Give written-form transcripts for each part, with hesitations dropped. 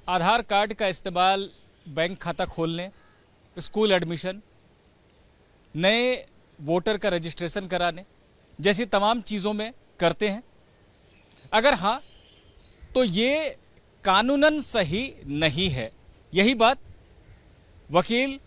आधार card का इस्तेमाल bank खाता खोलने, स्कूल एडमिशन, नए वोटर का रजिस्ट्रेशन कराने जैसी तमाम चीज़ों में करते हैं। अगर हाँ, तो ये कानूनन सही नहीं है। यही बात वकील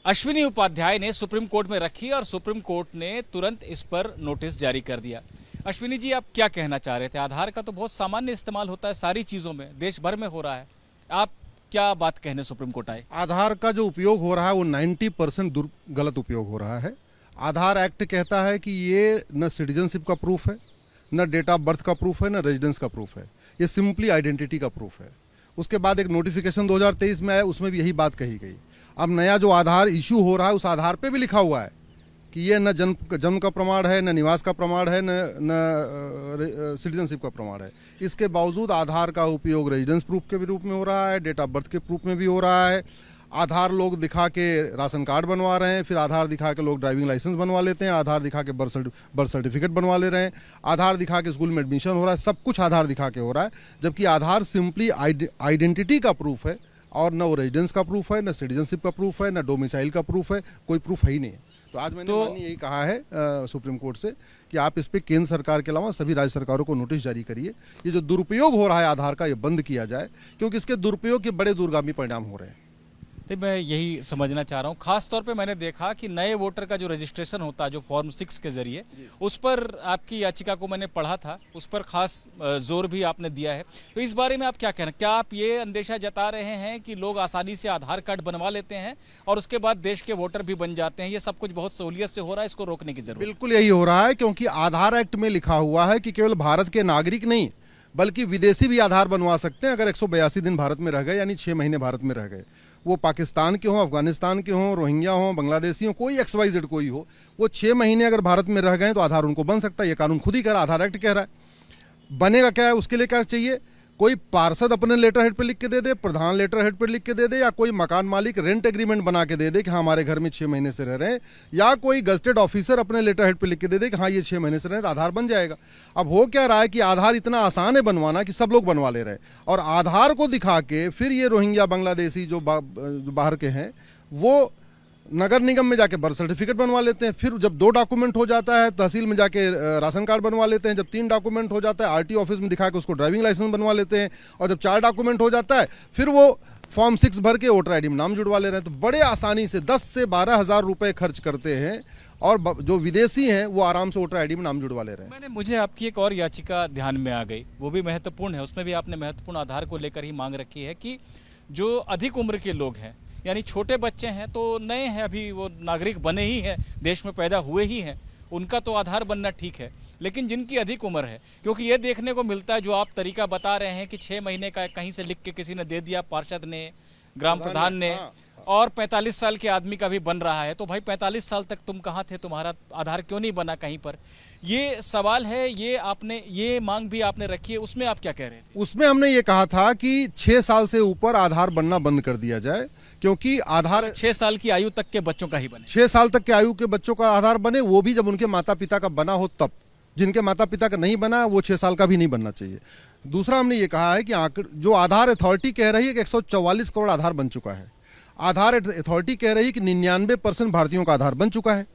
अश्विनी उपाध्याय ने सुप्रीम कोर्ट में रखी और सुप्रीम कोर्ट ने तुरंत इस पर नोटिस जारी कर दिया। अश्विनी जी, आप क्या कहना चाह रहे थे? आधार का तो बहुत सामान्य इस्तेमाल होता है सारी चीज़ों में, देश भर में हो रहा है। आप क्या बात कहने सुप्रीम कोर्ट आए? आधार का जो उपयोग हो रहा है वो 90% गलत उपयोग हो रहा है। आधार एक्ट कहता है कि ये न सिटीजनशिप का प्रूफ है, न डेट ऑफ बर्थ का प्रूफ है, न रेजिडेंस का प्रूफ है। ये सिंपली आइडेंटिटी का प्रूफ है। उसके बाद एक नोटिफिकेशन 2023 में आया, उसमें भी यही बात कही गई। अब नया जो आधार इशू हो रहा है उस आधार पे भी लिखा हुआ है कि ये न जन्म का प्रमाण है, न निवास का प्रमाण है, न सिटीजनशिप का प्रमाण है। इसके बावजूद आधार का उपयोग रेजिडेंस प्रूफ के भी रूप में हो रहा है, डेट ऑफ बर्थ के प्रूफ में भी हो रहा है। आधार लोग दिखा के राशन कार्ड बनवा रहे हैं, फिर आधार दिखा के लोग ड्राइविंग लाइसेंस बनवा लेते हैं, आधार दिखा के बर्थ सर्टिफिकेट बनवा ले रहे हैं, आधार दिखा के स्कूल में एडमिशन हो रहा है। सब कुछ आधार दिखा के हो रहा है, जबकि आधार सिंपली आइडेंटिटी का प्रूफ है और न वो रेजिडेंस का प्रूफ है, न सिटीजनशिप का प्रूफ है, न डोमिसाइल का प्रूफ है। कोई प्रूफ है ही नहीं है। तो आज मैंने माननीय यही कहा है सुप्रीम कोर्ट से कि आप इस पे केंद्र सरकार के अलावा सभी राज्य सरकारों को नोटिस जारी करिए। ये जो दुरुपयोग हो रहा है आधार का, ये बंद किया जाए, क्योंकि इसके दुरुपयोग के बड़े दूरगामी परिणाम हो रहे हैं। तो मैं यही समझना चाह रहा हूँ। खास तौर पे मैंने देखा कि नए वोटर का जो रजिस्ट्रेशन होता है, जो फॉर्म 6 के जरिए, उस पर आपकी याचिका को मैंने पढ़ा था, उस पर खास जोर भी आपने दिया है। तो इस बारे में आप क्या कहना? क्या आप ये अंदेशा जता रहे हैं कि लोग आसानी से आधार कार्ड बनवा लेते हैं और उसके बाद देश के वोटर भी बन जाते हैं? ये सब कुछ बहुत सहूलियत से हो रहा है, इसको रोकने की जरूरत? बिल्कुल यही हो रहा है, क्योंकि आधार एक्ट में लिखा हुआ है कि केवल भारत के नागरिक नहीं बल्कि विदेशी भी आधार बनवा सकते हैं अगर 182 दिन भारत में रह गए, यानी 6 महीने भारत में रह गए। वो पाकिस्तान के हों, अफगानिस्तान के हों, रोहिंग्या हों, बांग्लादेशी हों, कोई XYZ कोई हो, वो 6 महीने अगर भारत में रह गए तो आधार उनको बन सकता है। ये कानून खुद ही कह रहा है, आधार एक्ट कह रहा है। बनेगा क्या है, उसके लिए क्या चाहिए? कोई पार्षद अपने लेटर हेड पे लिख के दे दे, प्रधान लेटर हेड पे लिख के दे दे, या कोई मकान मालिक रेंट एग्रीमेंट बना के दे दे कि हाँ हमारे घर में 6 महीने से रह रहे हैं, या कोई गजटेड ऑफिसर अपने लेटर हेड पे लिख के दे दे कि हाँ ये 6 महीने से रह रहे हैं, तो आधार बन जाएगा। अब हो क्या रहा है कि आधार इतना आसान है बनवाना कि सब लोग बनवा ले रहे हैं, और आधार को दिखा के फिर ये रोहिंग्या बांग्लादेशी जो बाहर के हैं वो नगर निगम में जाके बर्थ सर्टिफिकेट बनवा लेते हैं। फिर जब 2 डॉक्यूमेंट हो जाता है तहसील में जाके राशन कार्ड बनवा लेते हैं। जब 3 डॉक्यूमेंट हो जाता है RTO ऑफिस में दिखा के उसको ड्राइविंग लाइसेंस बनवा लेते हैं। और जब 4 डॉक्यूमेंट हो जाता है फिर वो फॉर्म 6 भर के वोटर ID में नाम जुड़वा ले रहे हैं। तो बड़े आसानी से 10 से 12 हज़ार रुपये खर्च करते हैं, और जो विदेशी हैं वो आराम से वोटर ID में नाम जुड़वा ले रहे हैं। मुझे आपकी एक और याचिका ध्यान में आ गई, वो भी महत्वपूर्ण है। उसमें भी आपने महत्वपूर्ण आधार को लेकर ही मांग रखी है कि जो अधिक उम्र के लोग हैं, यानी छोटे बच्चे हैं, तो नए हैं, अभी वो नागरिक बने ही हैं, देश में पैदा हुए ही हैं, उनका तो आधार बनना ठीक है, लेकिन जिनकी अधिक उम्र है, क्योंकि ये देखने को मिलता है जो आप तरीका बता रहे हैं कि 6 महीने का कहीं से लिख के किसी ने दे दिया, पार्षद ने, ग्राम प्रधान ने, और 45 साल के आदमी का भी बन रहा है। तो भाई 45 साल तक तुम कहाँ थे, तुम्हारा आधार क्यों नहीं बना कहीं पर? ये सवाल है, ये आपने ये मांग भी आपने रखी है, उसमें आप क्या कह रहे हैं? उसमें हमने ये कहा था कि 6 साल से ऊपर आधार बनना बंद कर दिया जाए, क्योंकि आधार 6 साल की आयु तक के बच्चों का ही बने। 6 साल तक के आयु के बच्चों का आधार बने, वो भी जब उनके माता पिता का बना हो तब। जिनके माता पिता का नहीं बना वो 6 साल का भी नहीं बनना चाहिए। दूसरा हमने ये कहा है कि जो आधार अथॉरिटी कह रही है कि 144 करोड़ आधार बन चुका है, आधार अथॉरिटी कह रही है कि 99% भारतीयों का आधार बन चुका है,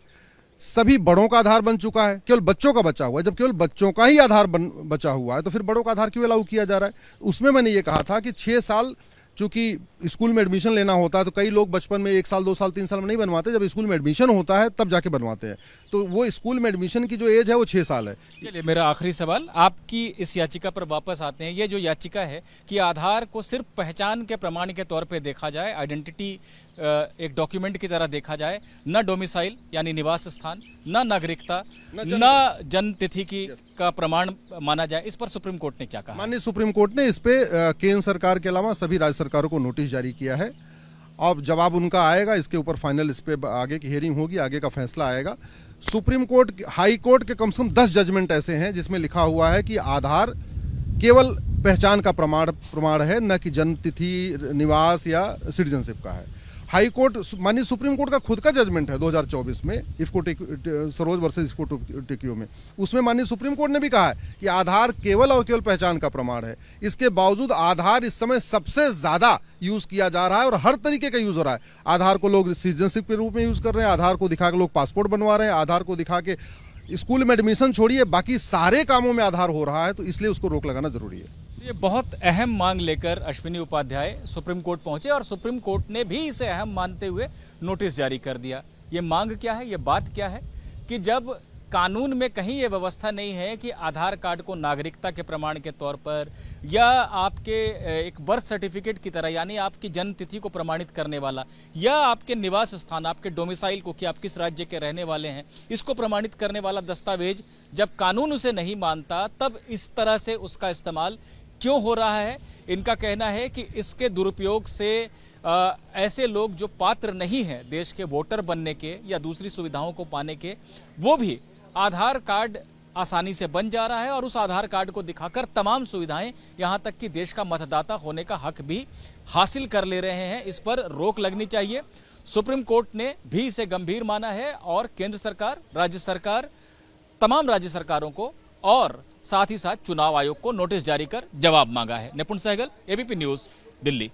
सभी बड़ों का आधार बन चुका है, केवल बच्चों का बचा हुआ है। जब केवल बच्चों का ही आधार बचा हुआ है तो फिर बड़ों का आधार क्यों अलाउ किया जा रहा है? उसमें मैंने ये कहा था कि 6 साल, चूंकि स्कूल में एडमिशन लेना होता है तो कई लोग बचपन में 1 साल 2 साल 3 साल में नहीं बनवाते, जब स्कूल में एडमिशन होता है तब जाके बनवाते हैं। तो वो स्कूल में एडमिशन की जो एज है वो 6 साल है। चलिए, मेरा आखिरी सवाल, आपकी इस याचिका पर वापस आते हैं। ये जो याचिका है कि आधार को सिर्फ पहचान के प्रमाण के तौर पे देखा जाए, आइडेंटिटी एक डॉक्यूमेंट की तरह देखा जाए, न डोमिसाइल यानी निवास स्थान, न नागरिकता, न जन्म तिथि की का प्रमाण माना जाए, इस पर सुप्रीम कोर्ट ने क्या कहा? माननीय सुप्रीम कोर्ट ने इस पे केंद्र सरकार के अलावा सभी राज्य सरकारों को नोटिस जारी किया है। अब जवाब उनका आएगा, इसके ऊपर फाइनल इस पे आगे की हियरिंग होगी, आगे का फैसला आएगा। सुप्रीम कोर्ट, हाई कोर्ट के कम से कम 10 जजमेंट ऐसे हैं जिसमें लिखा हुआ है कि आधार केवल पहचान का प्रमाण है, न कि जन्म तिथि, निवास या सिटीजनशिप का है। हाई कोर्ट माननीय सुप्रीम कोर्ट का खुद का जजमेंट है 2024 में सरोज वर्सेस इफ्को टेकियो में, उसमें माननीय सुप्रीम कोर्ट ने भी कहा है कि आधार केवल और केवल पहचान का प्रमाण है। इसके बावजूद आधार इस समय सबसे ज्यादा यूज किया जा रहा है और हर तरीके का यूज हो रहा है। आधार को लोग सिटीजनशिप के रूप में यूज कर रहे हैं, आधार को दिखा के लोग पासपोर्ट बनवा रहे हैं, आधार को दिखा के स्कूल में एडमिशन छोड़िए बाकी सारे कामों में आधार हो रहा है, तो इसलिए उसको रोक लगाना जरूरी है। ये बहुत अहम मांग लेकर अश्विनी उपाध्याय सुप्रीम कोर्ट पहुंचे और सुप्रीम कोर्ट ने भी इसे अहम मानते हुए नोटिस जारी कर दिया। ये मांग क्या है, ये बात क्या है कि जब कानून में कहीं ये व्यवस्था नहीं है कि आधार कार्ड को नागरिकता के प्रमाण के तौर पर या आपके एक बर्थ सर्टिफिकेट की तरह यानी आपकी जन्म तिथि को प्रमाणित करने वाला या आपके निवास स्थान, आपके डोमिसाइल को कि आप किस राज्य के रहने वाले हैं, इसको प्रमाणित करने वाला दस्तावेज जब कानून उसे नहीं मानता तब इस तरह से उसका इस्तेमाल क्यों हो रहा है। इनका कहना है कि इसके दुरुपयोग से ऐसे लोग जो पात्र नहीं हैं देश के वोटर बनने के या दूसरी सुविधाओं को पाने के, वो भी आधार कार्ड आसानी से बन जा रहा है और उस आधार कार्ड को दिखाकर तमाम सुविधाएं यहां तक कि देश का मतदाता होने का हक भी हासिल कर ले रहे हैं। इस पर रोक लगनी चाहिए। सुप्रीम कोर्ट ने भी इसे गंभीर माना है और केंद्र सरकार, राज्य सरकार, तमाम राज्य सरकारों को और साथ ही साथ चुनाव आयोग को नोटिस जारी कर जवाब मांगा है। निपुण सहगल, एबीपी न्यूज, दिल्ली।